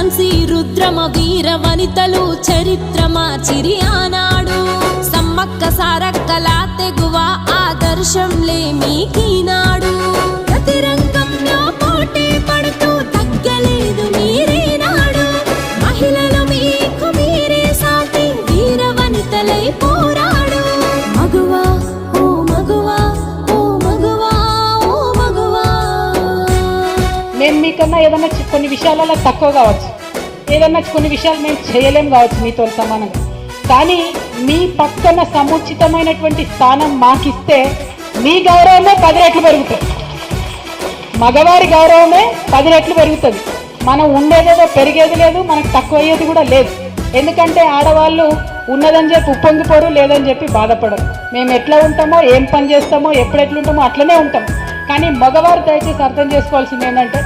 ఝాన్సీ రుద్రమ వీర వనితలు చరిత్ర మార్చిరి ఆనాడు సమ్మక్క సారక్కల తెగువ ఆదర్శంలే మీకీనాడు ప్రతి రంగంలో పోటీ పడుతూ తగ్గలేదు మీరేనాడు మహిళలు మీకు మీరే సాటి వీర వనితలై పోరాడు మగువా ఓ మగువా ఓ మగువా ఓ మగువా. మేము మీకన్నా ఏదన్నా కొన్ని విషయాలలో తక్కువ కావచ్చు, ఏదన్నా కొన్ని విషయాలు మేము చేయలేం కావచ్చు మీతో సమానంగా, కానీ మీ పక్కన సముచితమైనటువంటి స్థానం మాకిస్తే మీ గౌరవమే 10 రెట్లు పెరుగుతుంది, మగవారి గౌరవమే 10 రెట్లు పెరుగుతుంది. మనం ఉండేదేదో పెరిగేది లేదు, మనకు తక్కువ అయ్యేది కూడా లేదు. ఎందుకంటే ఆడవాళ్ళు ఉన్నదని చెప్పి ఉప్పొంగిపోరు, లేదని చెప్పి బాధపడరు. మేము ఎట్లా ఉంటామో, ఏం పని చేస్తామో, ఎప్పుడు ఎట్లుంటామో అట్లనే ఉంటాం. కానీ మగవారు దయచేసి అర్థం చేసుకోవాల్సింది ఏంటంటే